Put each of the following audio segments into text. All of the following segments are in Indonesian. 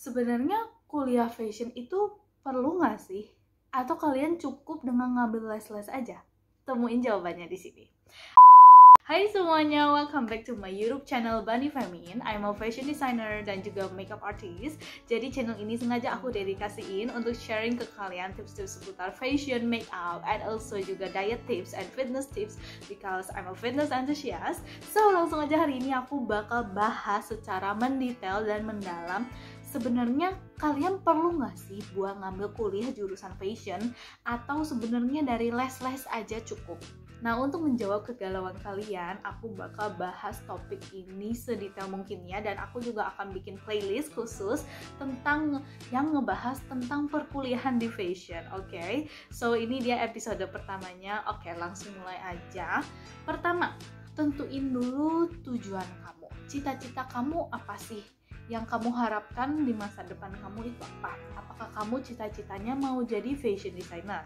Sebenarnya kuliah fashion itu perlu nggak sih? Atau kalian cukup dengan ngambil les-les aja? Temuin jawabannya di sini. Hai semuanya, welcome back to my YouTube channel Bunny Femin. I'm a fashion designer dan juga makeup artist. Jadi channel ini sengaja aku dedikasiin untuk sharing ke kalian tips-tips seputar fashion, makeup, and also juga diet tips and fitness tips because I'm a fitness enthusiast. So langsung aja hari ini aku bakal bahas secara mendetail dan mendalam. Sebenarnya kalian perlu nggak sih buat ngambil kuliah jurusan fashion atau sebenarnya dari les-les aja cukup? Nah, untuk menjawab kegalauan kalian, aku bakal bahas topik ini sedetail mungkin ya, dan aku juga akan bikin playlist khusus tentang yang ngebahas tentang perkuliahan di fashion, oke? So, ini dia episode pertamanya. Oke, langsung mulai aja. Pertama, tentuin dulu tujuan kamu. Cita-cita kamu apa sih? Yang kamu harapkan di masa depan kamu itu apa? Apakah kamu cita-citanya mau jadi fashion designer?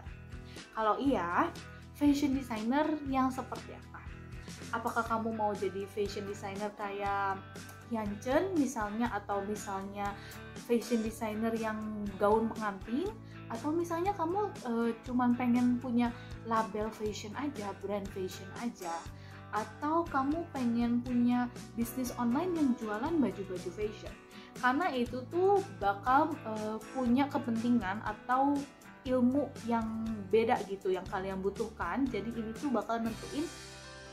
Kalau iya, fashion designer yang seperti apa? Apakah kamu mau jadi fashion designer kayak Yanchen misalnya, atau misalnya fashion designer yang gaun pengantin, atau misalnya kamu cuman pengen punya label fashion aja, brand fashion aja, atau kamu pengen punya bisnis online yang jualan baju-baju fashion? Karena itu tuh bakal punya kepentingan atau ilmu yang beda gitu yang kalian butuhkan. Jadi ini tuh bakal nentuin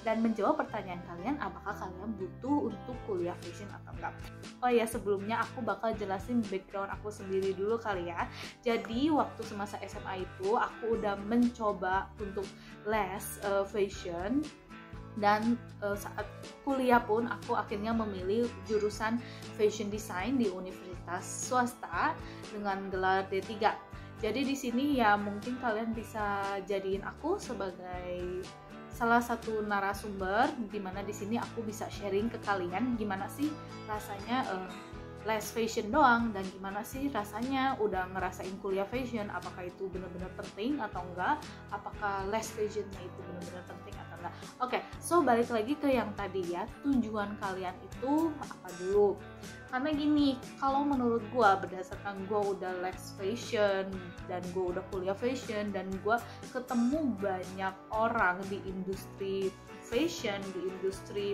dan menjawab pertanyaan kalian apakah kalian butuh untuk kuliah fashion atau enggak. Oh ya, sebelumnya aku bakal jelasin background aku sendiri dulu kali ya. Jadi waktu semasa SMA itu aku udah mencoba untuk les fashion, dan saat kuliah pun aku akhirnya memilih jurusan fashion design di universitas swasta dengan gelar D3. Jadi di sini ya mungkin kalian bisa jadiin aku sebagai salah satu narasumber, dimana di sini aku bisa sharing ke kalian gimana sih rasanya les fashion doang, dan gimana sih rasanya udah ngerasain kuliah fashion, apakah itu benar-benar penting atau enggak, apakah les fashionnya itu benar-benar penting atau enggak. Oke, so balik lagi ke yang tadi ya, tujuan kalian itu apa dulu? Karena gini, kalau menurut gue, berdasarkan gue udah les fashion dan gue udah kuliah fashion dan gue ketemu banyak orang di industri fashion, di industri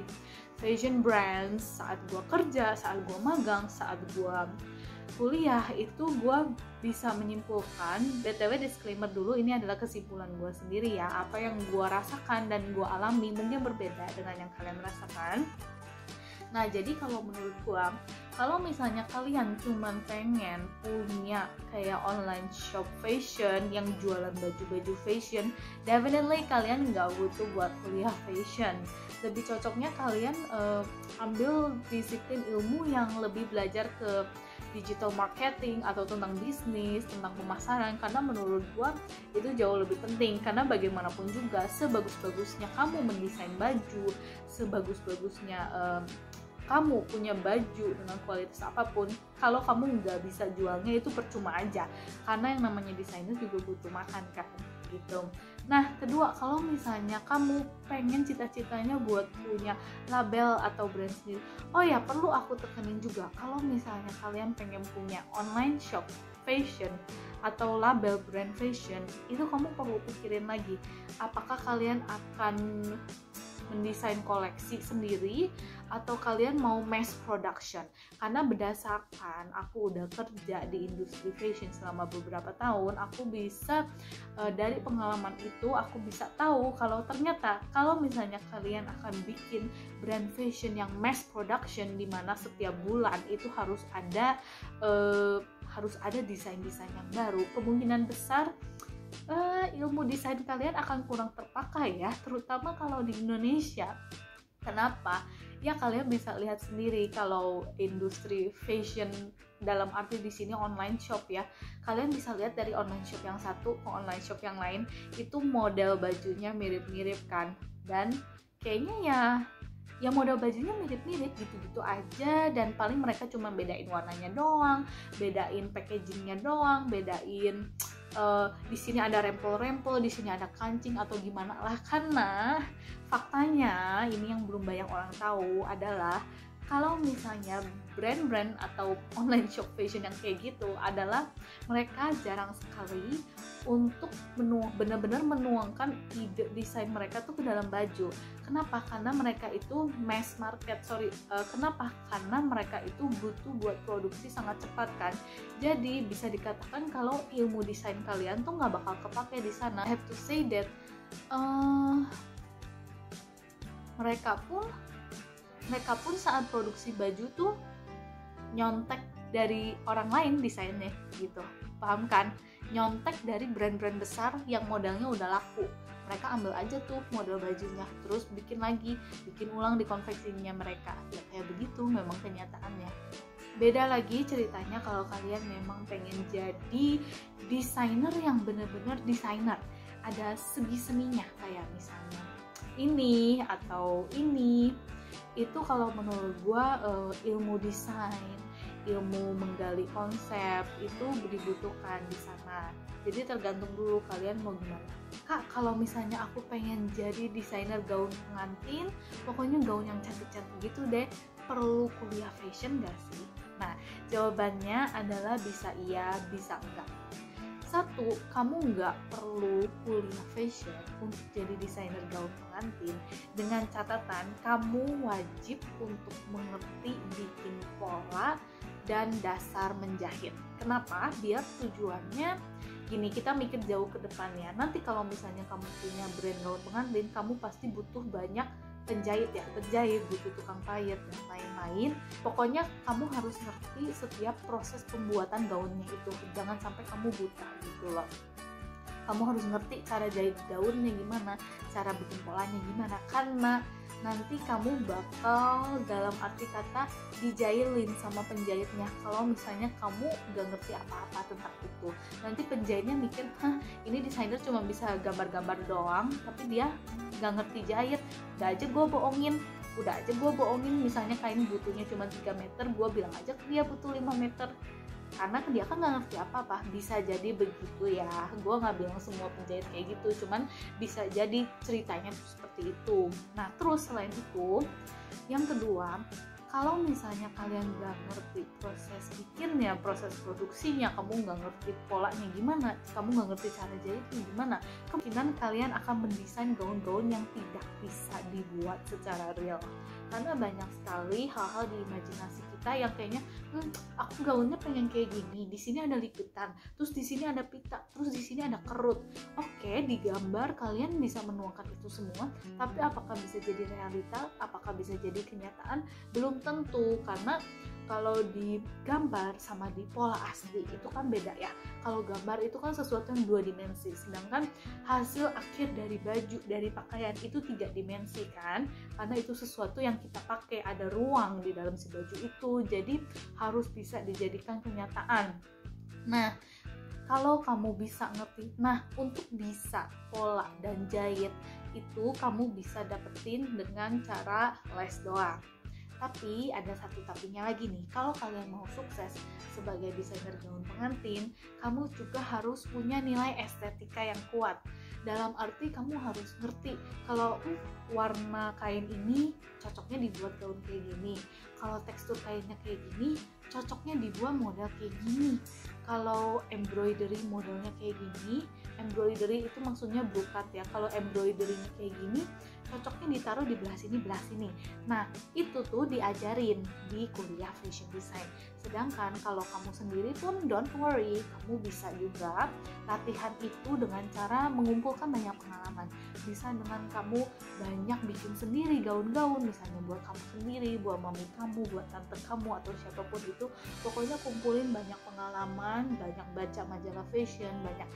fashion brands, saat gue kerja, saat gue magang, saat gue kuliah, itu gue bisa menyimpulkan, BTW disclaimer dulu, ini adalah kesimpulan gue sendiri ya, apa yang gue rasakan dan gue alami mungkin berbeda dengan yang kalian rasakan. Nah, jadi kalau menurut gue, kalau misalnya kalian cuman pengen punya kayak online shop fashion yang jualan baju-baju fashion, definitely kalian nggak butuh buat kuliah fashion. Lebih cocoknya kalian ambil disiplin ilmu yang lebih belajar ke digital marketing atau tentang bisnis, tentang pemasaran, karena menurut gua itu jauh lebih penting. Karena bagaimanapun juga, sebagus-bagusnya kamu mendesain baju, sebagus-bagusnya kamu punya baju dengan kualitas apapun, kalau kamu nggak bisa jualnya itu percuma aja, karena yang namanya desainer juga butuh makan kan gitu. Nah, kedua, kalau misalnya kamu pengen cita-citanya buat punya label atau brand sendiri, oh ya, perlu aku tekenin juga, kalau misalnya kalian pengen punya online shop fashion atau label brand fashion, itu kamu perlu pikirin lagi, apakah kalian akan mendesain koleksi sendiri atau kalian mau mass production. Karena berdasarkan aku udah kerja di industri fashion selama beberapa tahun, aku bisa dari pengalaman itu aku bisa tahu kalau ternyata kalau misalnya kalian akan bikin brand fashion yang mass production, di mana setiap bulan itu harus ada desain-desain yang baru, kemungkinan besar ilmu desain kalian akan kurang terpakai ya, terutama kalau di Indonesia. Kenapa? Ya kalian bisa lihat sendiri kalau industri fashion dalam arti di sini online shop ya. Kalian bisa lihat dari online shop yang satu ke online shop yang lain, itu model bajunya mirip-mirip kan. Dan kayaknya ya model bajunya mirip-mirip gitu-gitu aja, dan paling mereka cuma bedain warnanya doang, bedain packagingnya doang, bedain di sini ada rempel-rempel, di sini ada kancing atau gimana lah. Karena faktanya ini yang belum banyak orang tahu adalah Kalau misalnya brand-brand atau online shop fashion yang kayak gitu adalah mereka jarang sekali untuk benar-benar menuangkan ide desain mereka tuh ke dalam baju. Kenapa? Karena mereka itu mass market. Kenapa? Karena mereka itu butuh buat produksi sangat cepat kan. Jadi bisa dikatakan kalau ilmu desain kalian tuh nggak bakal kepake di sana. I have to say that mereka pun saat produksi baju tuh nyontek dari orang lain desainnya gitu, paham kan? Nyontek dari brand-brand besar yang modalnya udah laku, mereka ambil aja tuh model bajunya, terus bikin ulang di konveksinya mereka. Ya kayak begitu memang kenyataannya. Beda lagi ceritanya kalau kalian memang pengen jadi desainer yang bener-bener desainer, ada segi seninya, kayak misalnya ini atau ini. Itu kalau menurut gua ilmu desain, ilmu menggali konsep itu dibutuhkan di sana. Jadi tergantung dulu kalian mau gimana. Kak, kalau misalnya aku pengen jadi desainer gaun pengantin, pokoknya gaun yang cantik-cantik gitu deh, perlu kuliah fashion gak sih? Nah, jawabannya adalah bisa iya, bisa enggak. Satu, kamu nggak perlu kuliah fashion untuk jadi desainer gaun pengantin, dengan catatan kamu wajib untuk mengerti bikin pola dan dasar menjahit. Kenapa? Biar tujuannya gini, kita mikir jauh ke depannya. Nanti kalau misalnya kamu punya brand gaun pengantin, kamu pasti butuh banyak penjahit, butuh tukang pahit dan lain-lain. Pokoknya kamu harus ngerti setiap proses pembuatan gaunnya itu. Jangan sampai kamu buta gitu loh. Kamu harus ngerti cara jahit gaunnya gimana, cara bikin polanya gimana, karena nanti kamu bakal dalam arti kata dijailin sama penjahitnya. Kalau misalnya kamu gak ngerti apa-apa tentang itu, nanti penjahitnya mikir, ini desainer cuma bisa gambar-gambar doang, tapi dia gak ngerti jahit. Udah aja gue bohongin, misalnya kain butuhnya cuma 3 meter, gue bilang aja ke dia butuh 5 meter, karena dia kan nggak ngerti apa-apa. Bisa jadi begitu ya, gue nggak bilang semua penjahit kayak gitu, cuman bisa jadi ceritanya seperti itu. Nah terus selain itu, yang kedua, kalau misalnya kalian nggak ngerti proses bikinnya, proses produksinya, kamu nggak ngerti polanya gimana, kamu nggak ngerti cara jahitnya gimana, kemungkinan kalian akan mendesain gaun-gaun yang tidak bisa dibuat secara real. Karena banyak sekali hal-hal di imajinasi kita yang kayaknya aku gaunnya pengen kayak gini, di sini ada lipetan, terus di sini ada pita, terus di sini ada kerut. Oke, di gambar kalian bisa menuangkan itu semua, tapi apakah bisa jadi realita, apakah bisa jadi kenyataan, belum tentu. Karena kalau di gambar sama di pola asli itu kan beda ya. Kalau gambar itu kan sesuatu yang 2 dimensi, sedangkan hasil akhir dari baju, dari pakaian itu 3 dimensi kan, karena itu sesuatu yang kita pakai, ada ruang di dalam si baju itu, jadi harus bisa dijadikan kenyataan. Nah, kalau kamu bisa ngerti, untuk bisa pola dan jahit itu kamu bisa dapetin dengan cara les doang. Tapi ada satu tapinya lagi nih, kalau kalian mau sukses sebagai desainer gaun pengantin, kamu juga harus punya nilai estetika yang kuat. Dalam arti kamu harus ngerti kalau warna kain ini cocoknya dibuat gaun kayak gini, kalau tekstur kainnya kayak gini cocoknya dibuat model kayak gini, kalau embroidery modelnya kayak gini. Embroidery itu maksudnya brokat ya, kalau embroidery-nya kayak gini cocoknya ditaruh di belah sini. Nah itu tuh diajarin di kuliah fashion design. Sedangkan kalau kamu sendiri pun don't worry, kamu bisa juga latihan itu dengan cara mengumpulkan banyak pengalaman. Bisa dengan kamu banyak bikin sendiri gaun-gaun, misalnya buat kamu sendiri, buat mami kamu, buat tante kamu, atau siapapun itu. Pokoknya kumpulin banyak pengalaman, banyak baca majalah fashion, banyak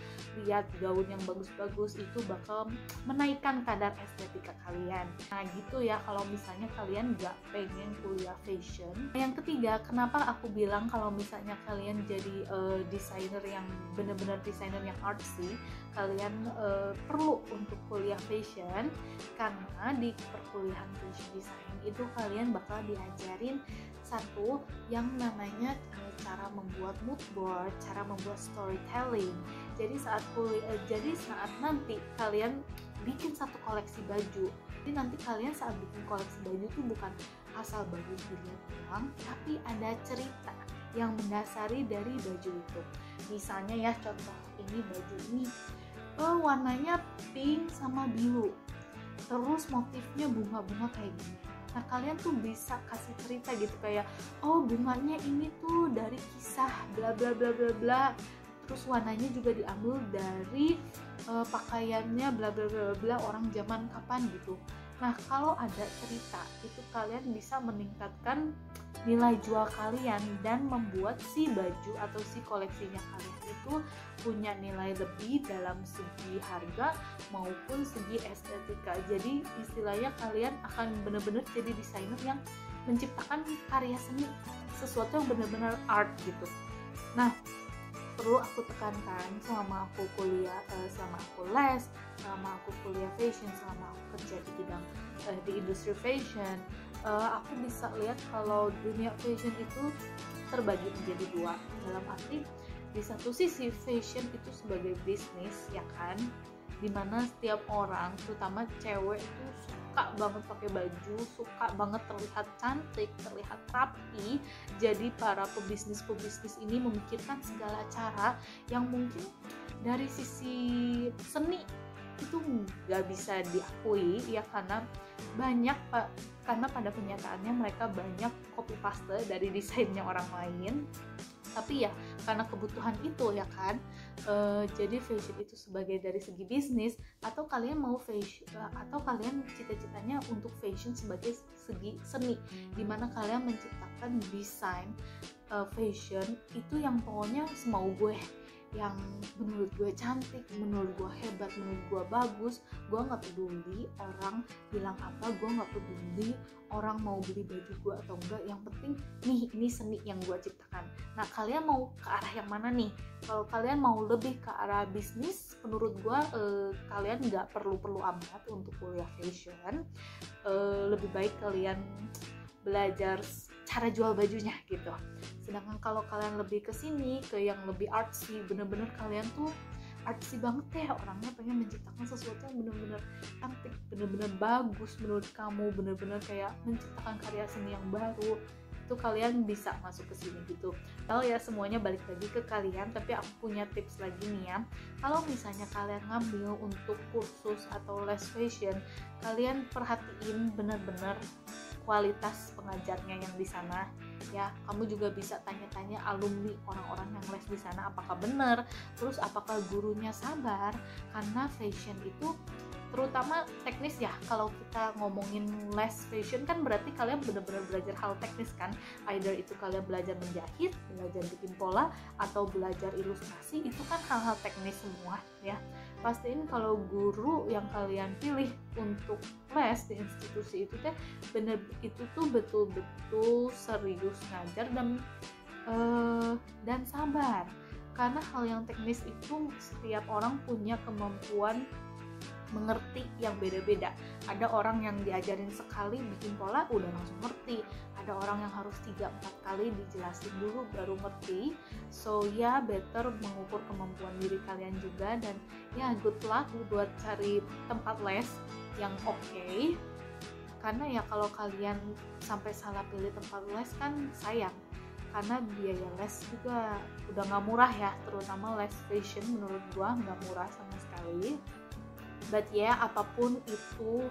lihat gaun yang bagus-bagus, itu bakal menaikkan kadar estetika kalian. Nah gitu ya kalau misalnya kalian gak pengen kuliah fashion. Yang ketiga, kenapa aku bilang kalau misalnya kalian jadi desainer yang bener-bener desainer yang artsy, kalian perlu untuk kuliah fashion, karena di perkuliahan fashion design itu kalian bakal diajarin satu yang namanya cara membuat mood board, cara membuat storytelling. Jadi saat nanti kalian bikin satu koleksi baju, jadi nanti kalian saat bikin koleksi baju itu bukan asal bagus dilihat doang, tapi ada cerita yang mendasari dari baju itu. Misalnya ya, contoh ini baju ini warnanya pink sama biru, terus motifnya bunga-bunga kayak gini. Nah, kalian tuh bisa kasih cerita gitu, kayak oh bunganya ini tuh dari kisah bla bla bla bla bla, terus warnanya juga diambil dari pakaiannya bla bla bla bla orang zaman kapan gitu. Nah, kalau ada cerita itu kalian bisa meningkatkan nilai jual kalian dan membuat si baju atau si koleksinya kalian itu punya nilai lebih dalam segi harga maupun segi estetika. Jadi istilahnya kalian akan benar-benar jadi desainer yang menciptakan karya seni, sesuatu yang benar-benar art gitu. Nah, perlu aku tekankan selama aku kuliah, selama aku les, selama aku kuliah fashion, selama aku kerja di bidang di industri fashion, aku bisa lihat kalau dunia fashion itu terbagi menjadi dua. Dalam arti di satu sisi fashion itu sebagai bisnis, ya kan, dimana setiap orang, terutama cewek itu suka banget pakai baju, suka banget terlihat cantik, terlihat rapi. Jadi para pebisnis ini memikirkan segala cara yang mungkin dari sisi seni itu nggak bisa diakui ya, karena pada kenyataannya mereka banyak copy paste dari desainnya orang lain. Tapi ya karena kebutuhan itu ya kan, jadi fashion itu sebagai dari segi bisnis, atau kalian mau fashion, atau kalian cita-citanya untuk fashion sebagai segi seni, dimana kalian menciptakan desain fashion itu yang pokoknya semau gue, yang menurut gue cantik, menurut gue hebat, menurut gue bagus. Gue nggak peduli orang bilang apa, gue nggak peduli orang mau beli baju gue atau enggak, yang penting nih ini seni yang gue ciptakan. Nah, kalian mau ke arah yang mana nih? Kalau kalian mau lebih ke arah bisnis, menurut gue kalian nggak perlu amat untuk kuliah fashion. Lebih baik kalian belajar cara jual bajunya gitu. Sedangkan kalau kalian lebih ke sini, ke yang lebih artsy, bener-bener kalian tuh artsy banget ya orangnya, pengen menciptakan sesuatu yang bener-bener cantik, bener-bener bagus menurut kamu, bener-bener kayak menciptakan karya seni yang baru, itu kalian bisa masuk ke sini gitu. Kalau ya semuanya balik lagi ke kalian, tapi aku punya tips lagi nih ya. Kalau misalnya kalian ngambil untuk kursus atau les fashion, kalian perhatiin bener-bener kualitas pengajarnya yang di sana ya. Kamu juga bisa tanya-tanya alumni orang-orang yang les di sana apakah benar, terus apakah gurunya sabar, karena fashion itu terutama teknis ya. Kalau kita ngomongin les fashion kan berarti kalian benar-benar belajar hal teknis kan, either itu kalian belajar menjahit, belajar bikin pola, atau belajar ilustrasi, itu kan hal-hal teknis semua ya. Pastiin kalau guru yang kalian pilih untuk les di institusi itu teh bener, itu tuh betul-betul serius ngajar dan sabar, karena hal yang teknis itu setiap orang punya kemampuan mengerti yang beda-beda. Ada orang yang diajarin sekali bikin pola udah langsung ngerti, ada orang yang harus 3-4 kali dijelasin dulu baru ngerti. So ya better mengukur kemampuan diri kalian juga, dan ya good luck buat cari tempat les yang oke. Karena ya kalau kalian sampai salah pilih tempat les kan sayang, karena biaya les juga udah nggak murah ya, terutama les fashion menurut gua nggak murah sama sekali. But ya, apapun itu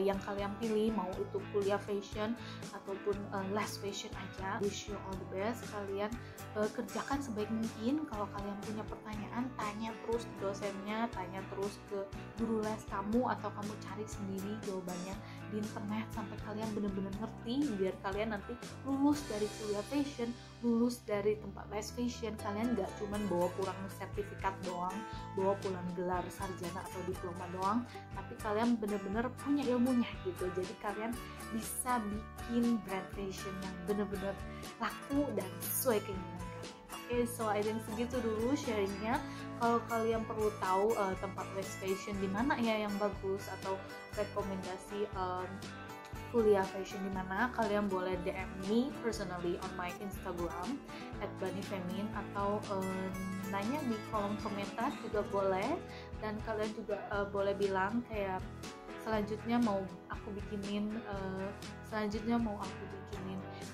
yang kalian pilih, mau itu kuliah fashion ataupun les fashion aja, wish you all the best. Kalian kerjakan sebaik mungkin. Kalau kalian punya pertanyaan, tanya terus ke dosennya, tanya terus ke guru les kamu, atau kamu cari sendiri jawabannya di internet sampai kalian benar-benar ngerti, biar kalian nanti lulus dari kuliah fashion, lulus dari tempat les fashion, kalian gak cuman bawa pulang sertifikat doang, bawa pulang gelar sarjana atau diploma doang, tapi kalian bener-bener punya ilmunya gitu. Jadi kalian bisa bikin brand fashion yang bener-bener laku dan sesuai keinginan kalian. Oke, so I think segitu dulu sharingnya. Kalau kalian perlu tahu tempat les fashion di mana ya yang bagus, atau rekomendasi kuliah fashion di mana, kalian boleh DM me personally on my Instagram @banifemin, atau nanya di kolom komentar juga boleh. Dan kalian juga boleh bilang kayak selanjutnya mau aku bikinin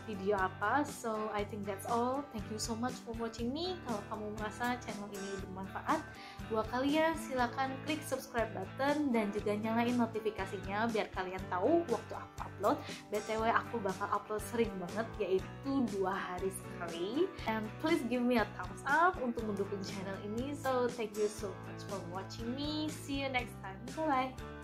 video apa. So I think that's all. Thank you so much for watching me. Kalau kamu merasa channel ini bermanfaat buat kalian, silakan klik subscribe button dan juga nyalain notifikasinya biar kalian tahu waktu aku upload. BTW aku bakal upload sering banget, yaitu 2 hari sekali. And please give me a thumbs up untuk mendukung channel ini. So thank you so much for watching me. See you next time. Bye bye.